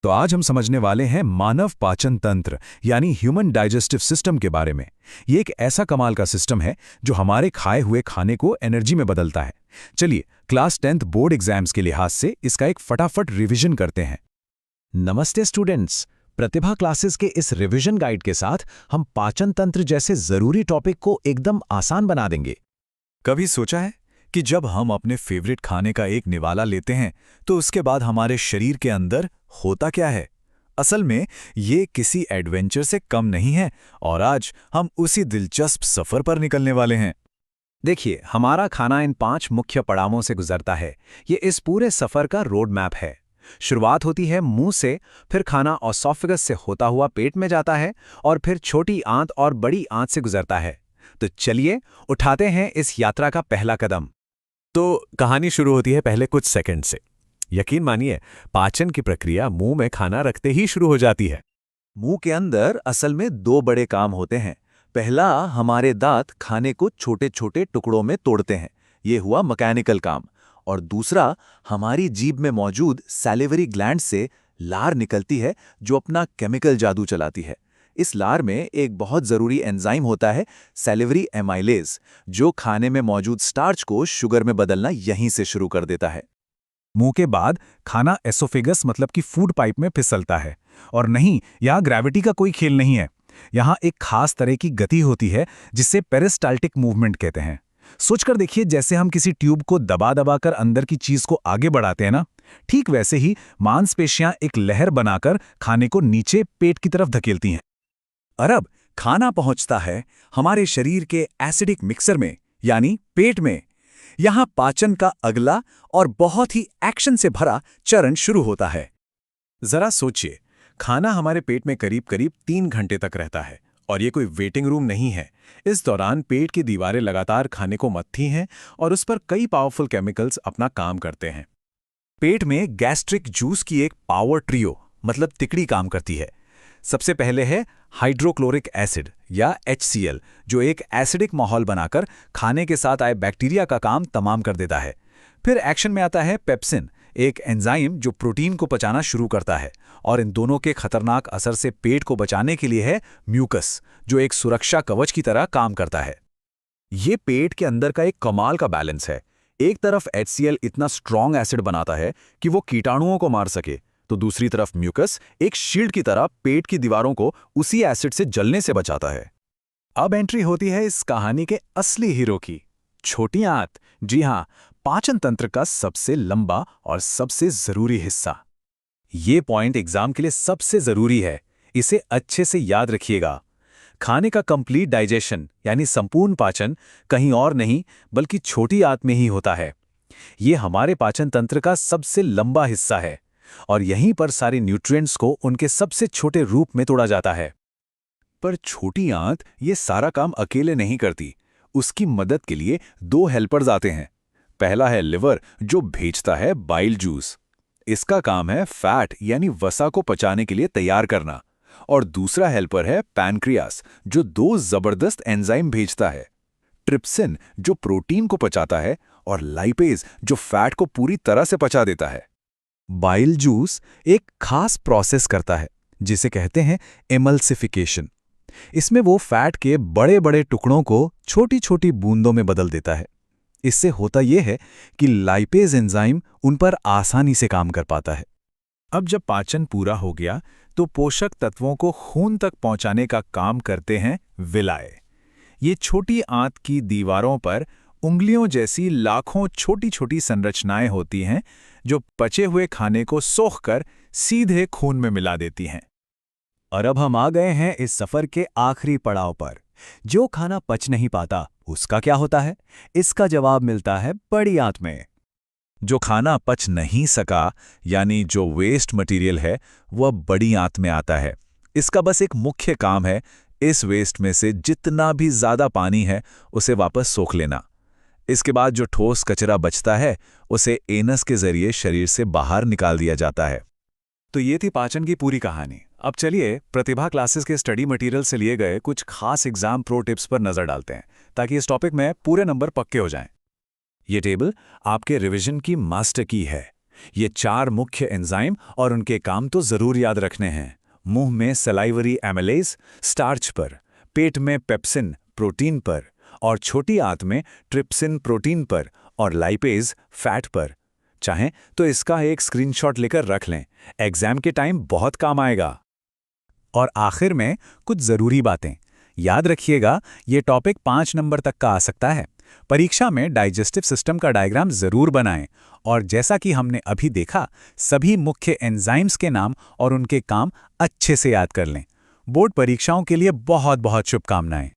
तो आज हम समझने वाले हैं मानव पाचन तंत्र यानी ह्यूमन डाइजेस्टिव सिस्टम के बारे में। ये एक ऐसा कमाल का सिस्टम है जो हमारे खाए हुए खाने को एनर्जी में बदलता है। चलिए क्लास 10th बोर्ड एग्जाम्स के लिहाज से इसका एक फटाफट रिवीजन करते हैं। नमस्ते स्टूडेंट्स, प्रतिभा क्लासेस के इस रिवीजन गाइड के साथ हम पाचन तंत्र जैसे जरूरी टॉपिक को एकदम आसान बना देंगे। कभी सोचा है कि जब हम अपने फेवरेट खाने का एक निवाला लेते हैं तो उसके बाद हमारे शरीर के अंदर होता क्या है? असल में ये किसी एडवेंचर से कम नहीं है और आज हम उसी दिलचस्प सफर पर निकलने वाले हैं। देखिए, हमारा खाना इन 5 मुख्य पड़ावों से गुजरता है। ये इस पूरे सफर का रोड मैप है। शुरुआत होती है मुंह से, फिर खाना ऑसोफेगस से होता हुआ पेट में जाता है और फिर छोटी आंत और बड़ी आंत से गुजरता है। तो चलिए उठाते हैं इस यात्रा का पहला कदम। तो कहानी शुरू होती है पहले कुछ सेकंड से। यकीन मानिए, पाचन की प्रक्रिया मुंह में खाना रखते ही शुरू हो जाती है। मुंह के अंदर असल में 2 बड़े काम होते हैं। पहला, हमारे दांत खाने को छोटे छोटे टुकड़ों में तोड़ते हैं, ये हुआ मैकेनिकल काम। और दूसरा, हमारी जीभ में मौजूद सैलिवरी ग्लैंड से लार निकलती है जो अपना केमिकल जादू चलाती है। इस लार में एक बहुत ज़रूरी एंजाइम होता है, सैलिवरी एमाइलेज, जो खाने में मौजूद स्टार्च को शुगर में बदलना यहीं से शुरू कर देता है। मुंह के बाद खाना एसोफेगस मतलब कि फूड पाइप में फिसलता है। और नहीं, यहाँ ग्रेविटी का कोई खेल नहीं है। यहाँ एक खास तरह की गति होती है जिसे पेरिस्टाल्टिक मूवमेंट कहते हैं। सोचकर देखिए, जैसे हम किसी ट्यूब को दबा दबा कर अंदर की चीज को आगे बढ़ाते हैं ना, ठीक वैसे ही मांसपेशियां एक लहर बनाकर खाने को नीचे पेट की तरफ धकेलती हैं। और अब खाना पहुंचता है हमारे शरीर के एसिडिक मिक्सर में, यानी पेट में। यहां पाचन का अगला और बहुत ही एक्शन से भरा चरण शुरू होता है। जरा सोचिए, खाना हमारे पेट में करीब करीब 3 घंटे तक रहता है और ये कोई वेटिंग रूम नहीं है। इस दौरान पेट की दीवारें लगातार खाने को मथती हैं और उस पर कई पावरफुल केमिकल्स अपना काम करते हैं। पेट में गैस्ट्रिक जूस की एक पावर ट्रियो मतलब तिकड़ी काम करती है। सबसे पहले है हाइड्रोक्लोरिक एसिड या HCl, जो एक एसिडिक माहौल बनाकर खाने के साथ आए बैक्टीरिया का काम तमाम कर देता है। फिर एक्शन में आता है पेप्सिन, एक एंजाइम जो प्रोटीन को पचाना शुरू करता है। और इन दोनों के खतरनाक असर से पेट को बचाने के लिए है म्यूकस, जो एक सुरक्षा कवच की तरह काम करता है। ये पेट के अंदर का एक कमाल का बैलेंस है। एक तरफ HCl इतना स्ट्रॉन्ग एसिड बनाता है कि वो कीटाणुओं को मार सके, तो दूसरी तरफ म्यूकस एक शील्ड की तरह पेट की दीवारों को उसी एसिड से जलने से बचाता है। अब एंट्री होती है इस कहानी के असली हीरो की, छोटी आंत। जी हां, पाचन तंत्र का सबसे लंबा और सबसे जरूरी हिस्सा। ये पॉइंट एग्जाम के लिए सबसे जरूरी है, इसे अच्छे से याद रखिएगा। खाने का कंप्लीट डाइजेशन यानी संपूर्ण पाचन कहीं और नहीं बल्कि छोटी आंत में ही होता है। ये हमारे पाचन तंत्र का सबसे लंबा हिस्सा है और यहीं पर सारे न्यूट्रिएंट्स को उनके सबसे छोटे रूप में तोड़ा जाता है। पर छोटी आंत ये सारा काम अकेले नहीं करती। उसकी मदद के लिए 2 हेल्पर्स आते हैं। पहला है लिवर, जो भेजता है बाइल जूस। इसका काम है फैट यानी वसा को पचाने के लिए तैयार करना। और दूसरा हेल्पर है पैनक्रियास, जो 2 जबरदस्त एंजाइम भेजता है, ट्रिप्सिन जो प्रोटीन को पचाता है और लाइपेज जो फैट को पूरी तरह से पचा देता है। बाइल जूस एक खास प्रोसेस करता है जिसे कहते हैं एमल्सिफिकेशन। इसमें वो फैट के बड़े बड़े टुकड़ों को छोटी छोटी बूंदों में बदल देता है। इससे होता यह है कि लाइपेज एंजाइम उन पर आसानी से काम कर पाता है। अब जब पाचन पूरा हो गया तो पोषक तत्वों को खून तक पहुंचाने का काम करते हैं विलाय। ये छोटी आंत की दीवारों पर उंगलियों जैसी लाखों छोटी छोटी संरचनाएं होती हैं जो पचे हुए खाने को सोखकर सीधे खून में मिला देती हैं। और अब हम आ गए हैं इस सफर के आखिरी पड़ाव पर। जो खाना पच नहीं पाता उसका क्या होता है? इसका जवाब मिलता है बड़ी आंत में। जो खाना पच नहीं सका यानी जो वेस्ट मटेरियल है वह बड़ी आंत में आता है। इसका बस एक मुख्य काम है, इस वेस्ट में से जितना भी ज्यादा पानी है उसे वापस सोख लेना। इसके बाद जो ठोस कचरा बचता है उसे एनस के जरिए शरीर से बाहर निकाल दिया जाता है। तो ये थी पाचन की पूरी कहानी। अब चलिए प्रतिभा क्लासेस के स्टडी मटेरियल से लिए गए कुछ खास एग्जाम प्रो टिप्स पर नजर डालते हैं ताकि इस टॉपिक में पूरे नंबर पक्के हो जाएं। ये टेबल आपके रिवीजन की मास्टर की है। ये 4 मुख्य एंजाइम और उनके काम तो जरूर याद रखने हैं। मुंह में सलाइवरी एमिलेज स्टार्च पर, पेट में पेप्सिन प्रोटीन पर, और छोटी आंत में ट्रिप्सिन प्रोटीन पर और लाइपेज फैट पर। चाहें तो इसका एक स्क्रीनशॉट लेकर रख लें, एग्जाम के टाइम बहुत काम आएगा। और आखिर में कुछ ज़रूरी बातें याद रखिएगा, ये टॉपिक 5 नंबर तक का आ सकता है। परीक्षा में डाइजेस्टिव सिस्टम का डायग्राम ज़रूर बनाएं और जैसा कि हमने अभी देखा, सभी मुख्य एंजाइम्स के नाम और उनके काम अच्छे से याद कर लें। बोर्ड परीक्षाओं के लिए बहुत बहुत शुभकामनाएं।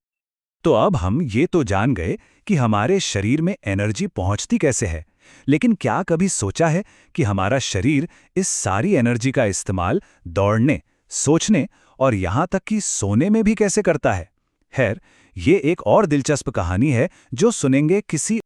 तो अब हम ये तो जान गए कि हमारे शरीर में एनर्जी पहुंचती कैसे है, लेकिन क्या कभी सोचा है कि हमारा शरीर इस सारी एनर्जी का इस्तेमाल दौड़ने, सोचने और यहाँ तक कि सोने में भी कैसे करता है? खैर, ये एक और दिलचस्प कहानी है जो सुनेंगे किसी